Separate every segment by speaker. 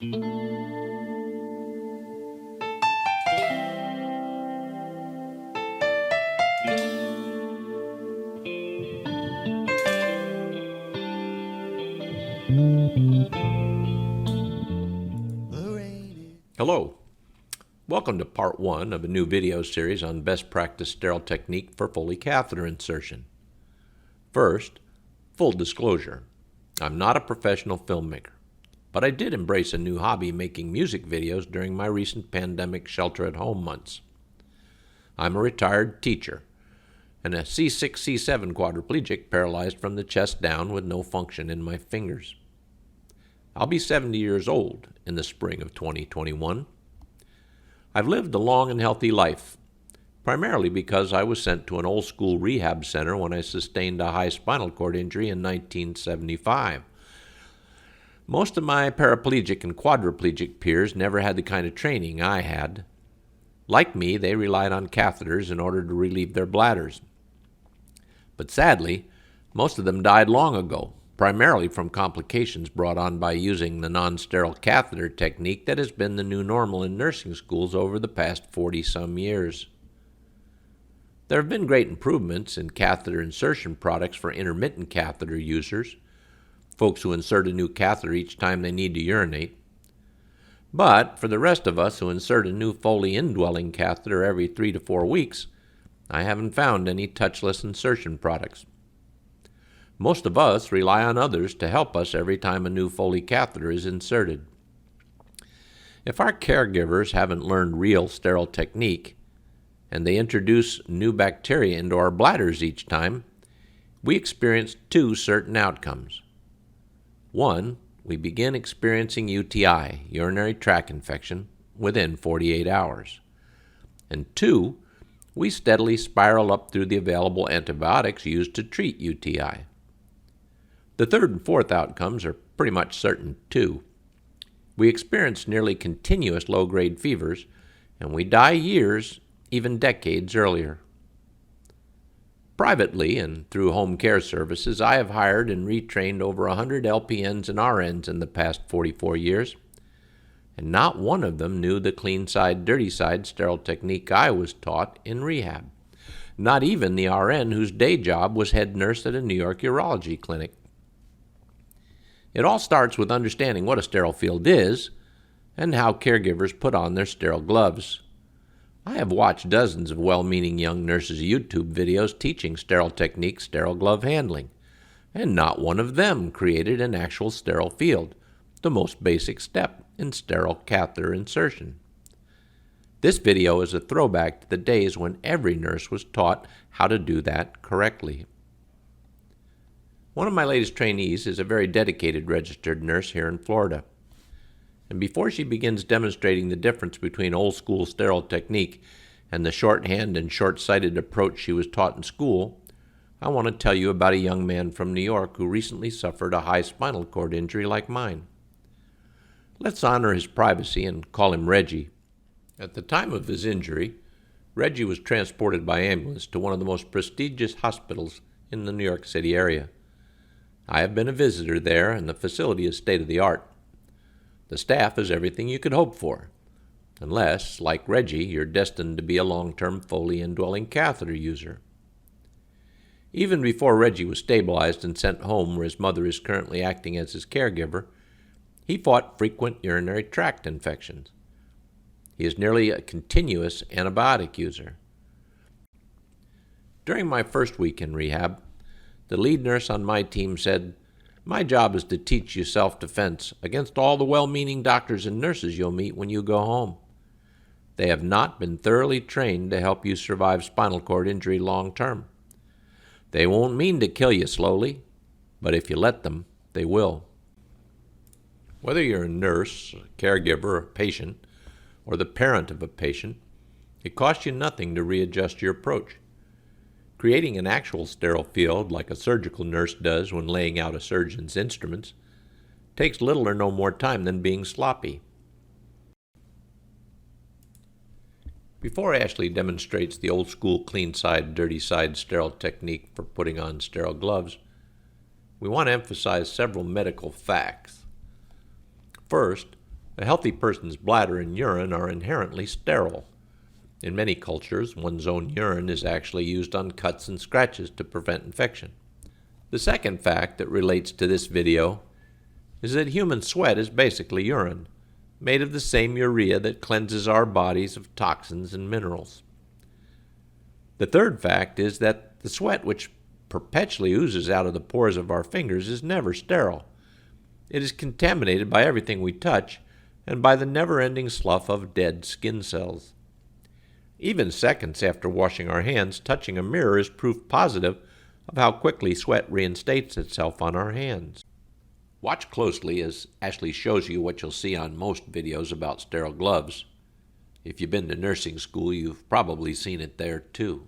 Speaker 1: Hello. Welcome to part 1 of a new video series on best practice sterile technique for Foley catheter insertion. First, full disclosure, I'm not a professional filmmaker, but I did embrace a new hobby making music videos during my recent pandemic shelter-at-home months. I'm a retired teacher and a C6, C7 quadriplegic paralyzed from the chest down with no function in my fingers. I'll be 70 years old in the spring of 2021. I've lived a long and healthy life, primarily because I was sent to an old-school rehab center when I sustained a high spinal cord injury in 1975. Most of my paraplegic and quadriplegic peers never had the kind of training I had. Like me, they relied on catheters in order to relieve their bladders. But sadly, most of them died long ago, primarily from complications brought on by using the non-sterile catheter technique that has been the new normal in nursing schools over the past 40-some years. There have been great improvements in catheter insertion products for intermittent catheter users, folks who insert a new catheter each time they need to urinate. But for the rest of us who insert a new Foley indwelling catheter every 3 to 4 weeks, I haven't found any touchless insertion products. Most of us rely on others to help us every time a new Foley catheter is inserted. If our caregivers haven't learned real sterile technique, and they introduce new bacteria into our bladders each time, we experience 2 certain outcomes. 1, we begin experiencing UTI, urinary tract infection, within 48 hours. And 2, we steadily spiral up through the available antibiotics used to treat UTI. The 3rd and 4th outcomes are pretty much certain, too. We experience nearly continuous low-grade fevers, and we die years, even decades earlier. Privately and through home care services, I have hired and retrained over 100 LPNs and RNs in the past 44 years, and not one of them knew the clean side, dirty side sterile technique I was taught in rehab. Not even the RN whose day job was head nurse at a New York urology clinic. It all starts with understanding what a sterile field is and how caregivers put on their sterile gloves. I have watched dozens of well-meaning young nurses' YouTube videos teaching sterile technique, sterile glove handling, and not one of them created an actual sterile field, the most basic step in sterile catheter insertion. This video is a throwback to the days when every nurse was taught how to do that correctly. One of my latest trainees is a very dedicated registered nurse here in Florida. And before she begins demonstrating the difference between old-school sterile technique and the shorthand and short-sighted approach she was taught in school, I want to tell you about a young man from New York who recently suffered a high spinal cord injury like mine. Let's honor his privacy and call him Reggie. At the time of his injury, Reggie was transported by ambulance to one of the most prestigious hospitals in the New York City area. I have been a visitor there, and the facility is state-of-the-art. The staff is everything you could hope for, unless, like Reggie, you're destined to be a long-term Foley indwelling catheter user. Even before Reggie was stabilized and sent home where his mother is currently acting as his caregiver, he fought frequent urinary tract infections. He is nearly a continuous antibiotic user. During my first week in rehab, the lead nurse on my team said, "My job is to teach you self-defense against all the well-meaning doctors and nurses you'll meet when you go home. They have not been thoroughly trained to help you survive spinal cord injury long-term. They won't mean to kill you slowly, but if you let them, they will." Whether you're a nurse, a caregiver, a patient, or the parent of a patient, it costs you nothing to readjust your approach. Creating an actual sterile field, like a surgical nurse does when laying out a surgeon's instruments, takes little or no more time than being sloppy. Before Ashley demonstrates the old-school clean side, dirty side sterile technique for putting on sterile gloves, we want to emphasize several medical facts. First, A healthy person's bladder and urine are inherently sterile. In many cultures, one's own urine is actually used on cuts and scratches to prevent infection. The second fact that relates to this video is that human sweat is basically urine, made of the same urea that cleanses our bodies of toxins and minerals. The third fact is that the sweat which perpetually oozes out of the pores of our fingers is never sterile. It is contaminated by everything we touch and by the never-ending slough of dead skin cells. Even seconds after washing our hands, touching a mirror is proof positive of how quickly sweat reinstates itself on our hands. Watch closely as Ashley shows you what you'll see on most videos about sterile gloves. If you've been to nursing school, you've probably seen it there too.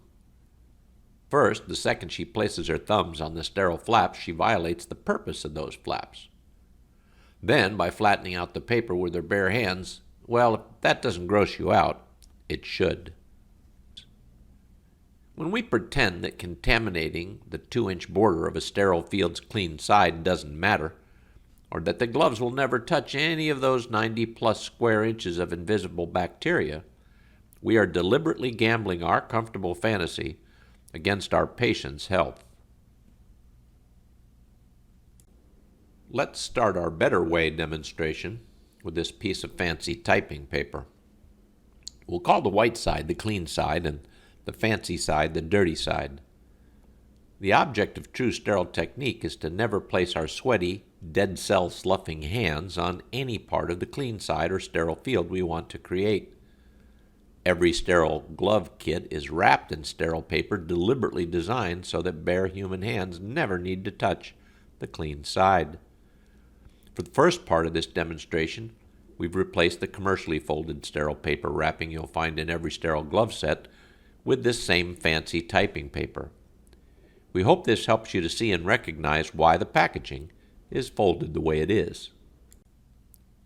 Speaker 1: First, the second she places her thumbs on the sterile flaps, she violates the purpose of those flaps. Then, by flattening out the paper with her bare hands, well, if that doesn't gross you out, it should. When we pretend that contaminating the 2-inch border of a sterile field's clean side doesn't matter, or that the gloves will never touch any of those 90-plus square inches of invisible bacteria, we are deliberately gambling our comfortable fantasy against our patient's health. Let's start our better way demonstration with this piece of fancy typing paper. We'll call the white side the clean side and the fancy side the dirty side. The object of true sterile technique is to never place our sweaty, dead cell sloughing hands on any part of the clean side or sterile field we want to create. Every sterile glove kit is wrapped in sterile paper deliberately designed so that bare human hands never need to touch the clean side. For the first part of this demonstration, we've replaced the commercially folded sterile paper wrapping you'll find in every sterile glove set with this same fancy typing paper. We hope this helps you to see and recognize why the packaging is folded the way it is.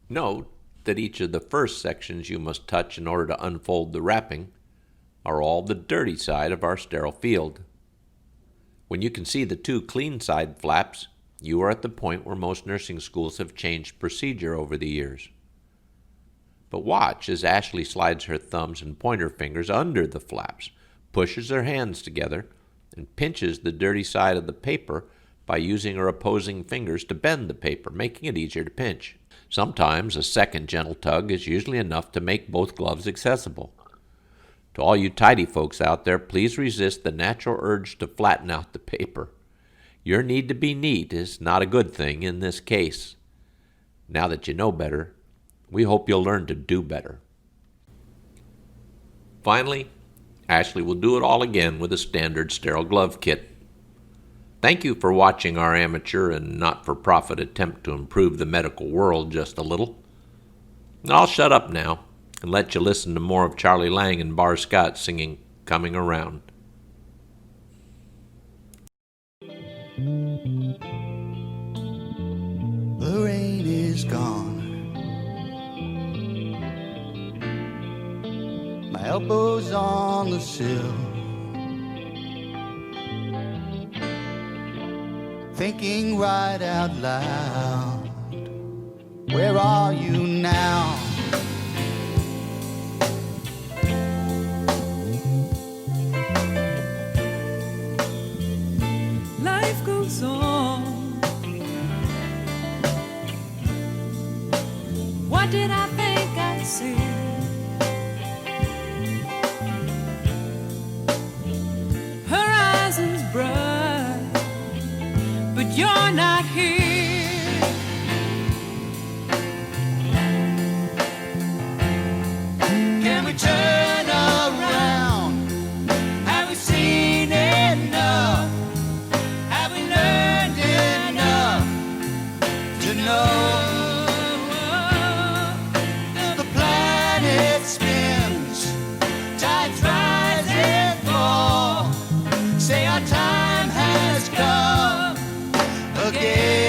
Speaker 1: Note that each of the first sections you must touch in order to unfold the wrapping are all the dirty side of our sterile field. When you can see the 2 clean side flaps, you are at the point where most nursing schools have changed procedure over the years. But watch as Ashley slides her thumbs and pointer fingers under the flaps, pushes her hands together, and pinches the dirty side of the paper by using her opposing fingers to bend the paper, making it easier to pinch. Sometimes a second gentle tug is usually enough to make both gloves accessible. To all you tidy folks out there, please resist the natural urge to flatten out the paper. Your need to be neat is not a good thing in this case. Now that you know better, we hope you'll learn to do better. Finally, Ashley will do it all again with a standard sterile glove kit. Thank you for watching our amateur and not-for-profit attempt to improve the medical world just a little. I'll shut up now and let you listen to more of Charlie Lang and Bar Scott singing Coming Around.
Speaker 2: The rain is gone. My elbows on the sill, thinking right out loud. Where are you now?
Speaker 3: Life goes on. What did I think I'd see? Horizons bright, but you're not here.
Speaker 2: Can we turn around? Have we seen enough? Have we learned enough to know the planet spins, tides rise and fall? Say our time has come again.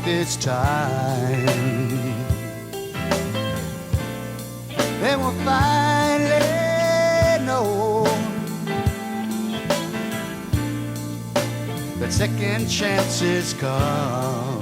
Speaker 2: this time. Then we'll finally know that second chances come.